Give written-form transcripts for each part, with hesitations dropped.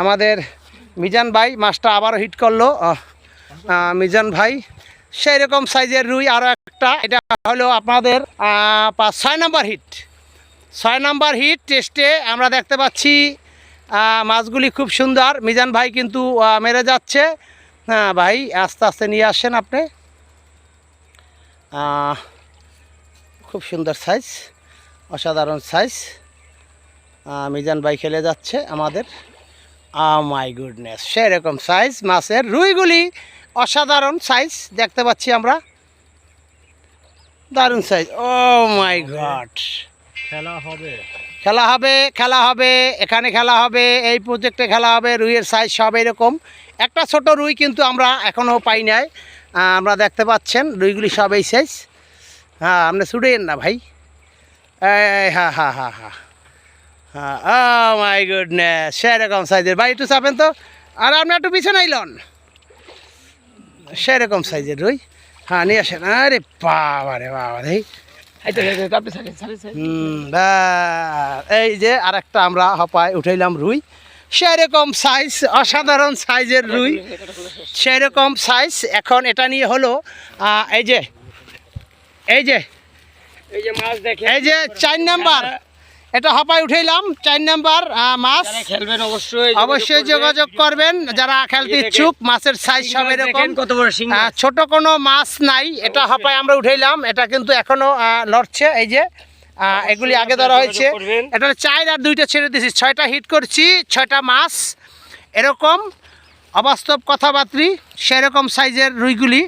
আমাদের মিজান ভাই মাছটা আবারও হিট করলো। মিজান ভাই সেই রকম সাইজের রুই। আরও একটা, এটা হলো আপনাদের 6 নম্বর হিট। 6 নম্বর হিট টেস্টে আমরা দেখতে পাচ্ছি মাছগুলি খুব সুন্দর। মিজান ভাই কিন্তু মেরে যাচ্ছে। হ্যাঁ ভাই, আস্তে আস্তে নিয়ে আসেন আপনি। খুব সুন্দর সাইজ, অসাধারণ সাইজ। মিজান ভাই খেলে যাচ্ছে আমাদের। মাই গুডনেস, সেরকম সাইজ মাছের রুইগুলি, অসাধারণ সাইজ দেখতে পাচ্ছি আমরা। দারুণ সাইজ। ও মাই গড, খেলা হবে, খেলা হবে, খেলা হবে, এখানে খেলা হবে, এই প্রজেক্টে খেলা হবে। রুইয়ের সাইজ সব এরকম। একটা ছোট রুই কিন্তু আমরা এখনও পাই নাই। আমরা দেখতে পাচ্ছেন রুইগুলি সব এই সাইজ। হ্যাঁ, আপনি ছুটেন না ভাই। হ্যাঁ হ্যাঁ হ্যাঁ হ্যাঁ হ্যাঁ, মাই গুডনেস, সেরকম সাইজের ভাই। একটু চাপেন তো, আর আপনি একটু পিছনে আইলন। সেরকম সাইজের রুই। হ্যাঁ, নিয়ে আসেন। আরে বাবা রে বাবা রে। এই যে আর একটা আমরা হপায় উঠাইলাম রুই। সেরকম সাইজ, অসাধারণ সাইজের রুই, সেরকম সাইজ। এখন এটা নিয়ে হলো এই যে এই যে এই যে মাছ দেখে, এই যে 4 নাম্বার, এটা হপায় উঠাইলাম 4 নাম্বার মাছ। খেলবেন অবশ্যই যোগাযোগ করবেন যারা খেলতে ইচ্ছুক। মাছের সাইজ সব এরকম, কত বড় শিং, ছোট কোনো মাছ নাই। এটা হপায় আমরা উঠাইলাম, এটা কিন্তু এখনো লড়ছে। এই যে এগুলি আগে ধরা হয়েছে। এটা 4 আর 2টা ছেড়ে দিয়েছি। 6টা হিট করছি, 6টা মাছ। এরকম অবাস্তব কথাবার্তি, সেরকম সাইজের রুইগুলি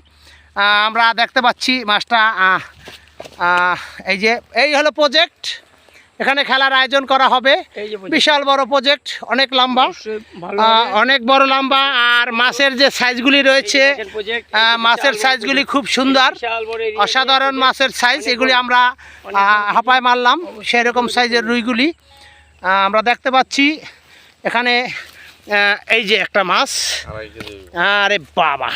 আমরা দেখতে পাচ্ছি। মাছটা এই যে এই হলো প্রজেক্ট। এখানে খেলার আয়োজন করা হবে। বিশাল বড় প্রজেক্ট, অনেক লম্বা, অনেক বড় লম্বা। আর মাছের যে সাইজগুলি রয়েছে, মাছের সাইজগুলি খুব সুন্দর, অসাধারণ মাছের সাইজ। এগুলি আমরা হাঁপায় মারলাম, সেরকম সাইজের রুইগুলি আমরা দেখতে পাচ্ছি এখানে। এই যে একটা মাছ, আরে বাবা,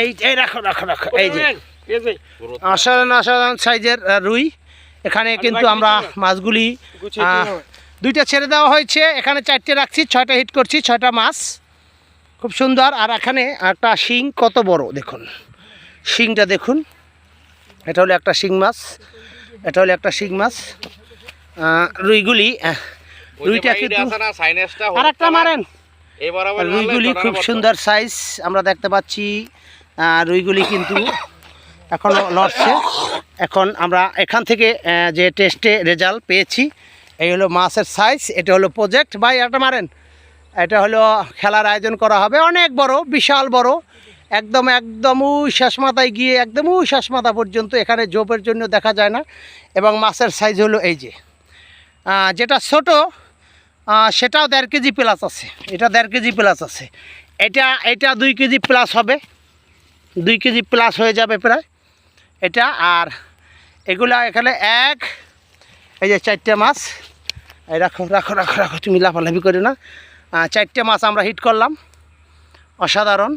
এই এই রাখো রাখো রাখো, এই যে অসাধারণ অসাধারণ সাইজের রুই। এখানে কিন্তু আমরা মাছগুলি 2টা ছেড়ে দেওয়া হয়েছে। এখানে 4টে রাখছি, 6টা হিট করছি, 6টা মাছ খুব সুন্দর। আর এখানে একটা শিং, কত বড় দেখুন, শিংটা দেখুন। এটা হলো একটা শিং মাছ, এটা হলো একটা শিং মাছ। রুইগুলি, রুইটা কিন্তু আর একটা মারেন। রুইগুলি খুব সুন্দর সাইজ আমরা দেখতে পাচ্ছি। রুইগুলি কিন্তু এখনও লড়ছে। এখন আমরা এখান থেকে যে টেস্টে রেজাল্ট পেয়েছি, এই হলো মাছের সাইজ। এটা হলো প্রজেক্ট। ভাই এটা মারেন। এটা হলো খেলার আয়োজন করা হবে, অনেক বড়, বিশাল বড়, একদম একদম ওই শেষ মাথায় গিয়ে একদম ওই শেষ মাথা পর্যন্ত। এখানে জোপের জন্য দেখা যায় না। এবং মাছের সাইজ হলো এই যে, যেটা ছোট সেটাও 1.5 কেজি প্লাস আছে। এটা 1.5 কেজি প্লাস আছে। এটা 2 কেজি প্লাস হবে, 2 কেজি প্লাস হয়ে যাবে প্রায় এটা। আর এগুলা এখানে এই যে 4টে মাছ। এই রাখো রাখো রাখো রাখো, তুমি লাফালাফি করে না। 4টে মাছ আমরা হিট করলাম, অসাধারণ।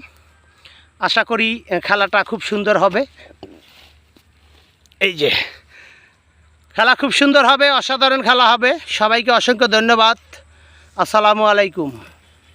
আশা করি খেলাটা খুব সুন্দর হবে। এই যে খেলা খুব সুন্দর হবে, অসাধারণ খেলা হবে। সবাইকে অসংখ্য ধন্যবাদ। আসসালামু আলাইকুম।